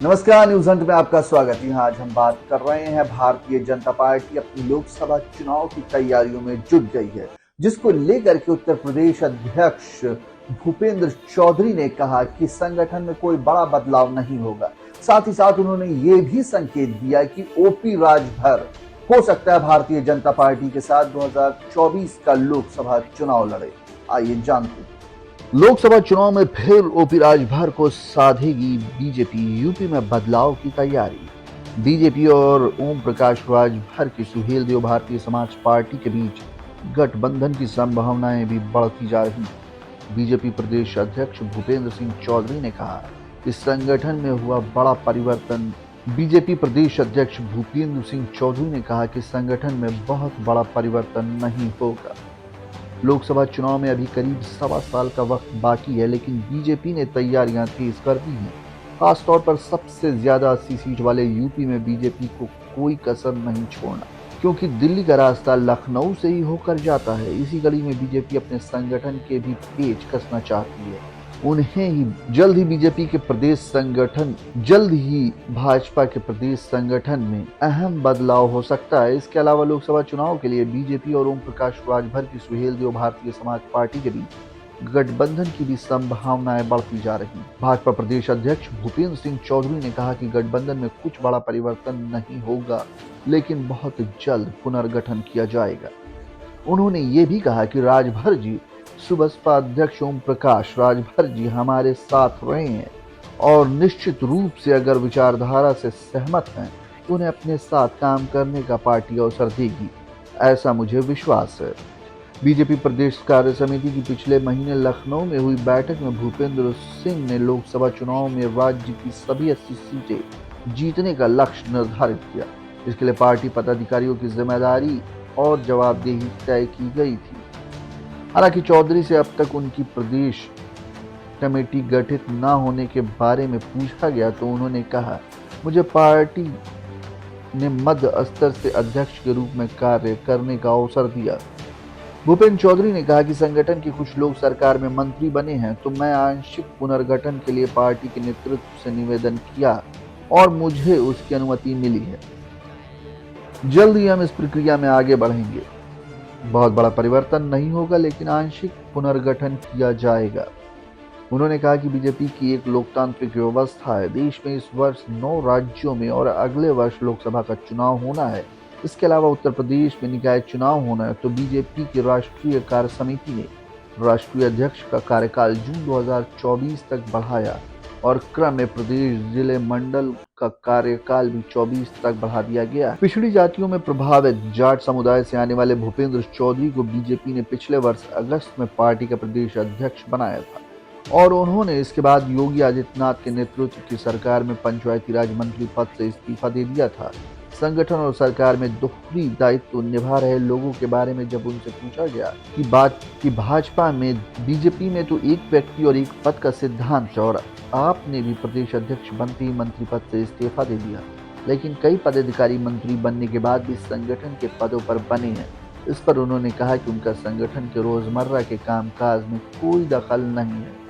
नमस्कार, news Hunt में आपका स्वागत है। आज हम बात कर रहे हैं भारतीय जनता पार्टी अपनी लोकसभा चुनाव की तैयारियों में जुट गई है, जिसको लेकर के उत्तर प्रदेश अध्यक्ष भूपेंद्र चौधरी ने कहा कि संगठन में कोई बड़ा बदलाव नहीं होगा। साथ ही साथ उन्होंने ये भी संकेत दिया कि ओपी राजभर हो सकता है भारतीय जनता पार्टी के साथ 2024 का लोकसभा चुनाव लड़े। आइए जानते हैं। लोकसभा चुनाव में फिर ओपी राजभर को साधेगी बीजेपी, यूपी में बदलाव की तैयारी। बीजेपी और ओम प्रकाश राजभर की सुहेलदेव भारतीय समाज पार्टी के बीच गठबंधन की संभावनाएं भी बढ़ती जा रही हैं। बीजेपी प्रदेश अध्यक्ष भूपेंद्र सिंह चौधरी ने कहा कि संगठन में हुआ बड़ा परिवर्तन। बीजेपी प्रदेश अध्यक्ष भूपेंद्र सिंह चौधरी ने कहा कि संगठन में बहुत बड़ा परिवर्तन नहीं होगा। लोकसभा चुनाव में अभी करीब 1.25 साल का वक्त बाकी है, लेकिन बीजेपी ने तैयारियां तेज कर दी हैं। खासतौर पर सबसे ज्यादा 80 सीट वाले यूपी में बीजेपी को कोई कसर नहीं छोड़ना, क्योंकि दिल्ली का रास्ता लखनऊ से ही होकर जाता है। इसी कड़ी में बीजेपी अपने संगठन के भी पेच कसना चाहती है। जल्द ही भाजपा के प्रदेश संगठन में अहम बदलाव हो सकता है। इसके अलावा लोकसभा चुनाव के लिए बीजेपी और ओम प्रकाश राजभर की सुहेलदेव भारतीय समाज पार्टी के बीच गठबंधन की भी संभावनाएं बढ़ती जा रही हैं। भाजपा प्रदेश अध्यक्ष भूपेंद्र सिंह चौधरी ने कहा कि गठबंधन में कुछ बड़ा परिवर्तन नहीं होगा, लेकिन बहुत जल्द पुनर्गठन किया जाएगा। उन्होंने ये भी कहा कि राजभर जी, सुबसपा अध्यक्ष ओम प्रकाश राजभर जी हमारे साथ रहे हैं और निश्चित रूप से अगर विचारधारा से सहमत हैं तो उन्हें अपने साथ काम करने का पार्टी अवसर देगी, ऐसा मुझे विश्वास है। बीजेपी प्रदेश कार्य समिति की पिछले महीने लखनऊ में हुई बैठक में भूपेंद्र सिंह ने लोकसभा चुनाव में राज्य की सभी 80 सीटें जीतने का लक्ष्य निर्धारित किया। इसके लिए पार्टी पदाधिकारियों की जिम्मेदारी और जवाबदेही तय की गई थी। हालांकि चौधरी से अब तक उनकी प्रदेश कमेटी गठित न होने के बारे में पूछा गया तो उन्होंने कहा, मुझे पार्टी ने मध्य स्तर से अध्यक्ष के रूप में कार्य करने का अवसर दिया। भूपेंद्र चौधरी ने कहा कि संगठन के कुछ लोग सरकार में मंत्री बने हैं, तो मैं आंशिक पुनर्गठन के लिए पार्टी के नेतृत्व से निवेदन किया और मुझे उसकी अनुमति मिली है। जल्द ही हम इस प्रक्रिया में आगे बढ़ेंगे। बहुत बड़ा परिवर्तन नहीं होगा, लेकिन आंशिक पुनर्गठन किया जाएगा। उन्होंने कहा कि बीजेपी की एक लोकतांत्रिक व्यवस्था है। देश में इस वर्ष 9 राज्यों में और अगले वर्ष लोकसभा का चुनाव होना है। इसके अलावा उत्तर प्रदेश में निकाय चुनाव होना है। तो बीजेपी की राष्ट्रीय कार्य समिति ने राष्ट्रीय अध्यक्ष का कार्यकाल जून 2024 तक बढ़ाया और क्रम में प्रदेश, जिले, मंडल का कार्यकाल भी 24 तक बढ़ा दिया गया। पिछड़ी जातियों में प्रभावित जाट समुदाय से आने वाले भूपेंद्र चौधरी को बीजेपी ने पिछले वर्ष अगस्त में पार्टी का प्रदेश अध्यक्ष बनाया था और उन्होंने इसके बाद योगी आदित्यनाथ के नेतृत्व की सरकार में पंचायती राज मंत्री पद से इस्तीफा दे दिया था। संगठन और सरकार में दोहरी दायित्व निभा रहे लोगों के बारे में जब उनसे पूछा गया कि भाजपा में, बीजेपी में तो एक व्यक्ति और एक पद का सिद्धांत है और आपने भी प्रदेश अध्यक्ष बनते ही मंत्री पद से इस्तीफा दे दिया, लेकिन कई पदाधिकारी मंत्री बनने के बाद भी संगठन के पदों पर बने हैं। इस पर उन्होंने कहा कि उनका संगठन के रोजमर्रा के कामकाज में कोई दखल नहीं है।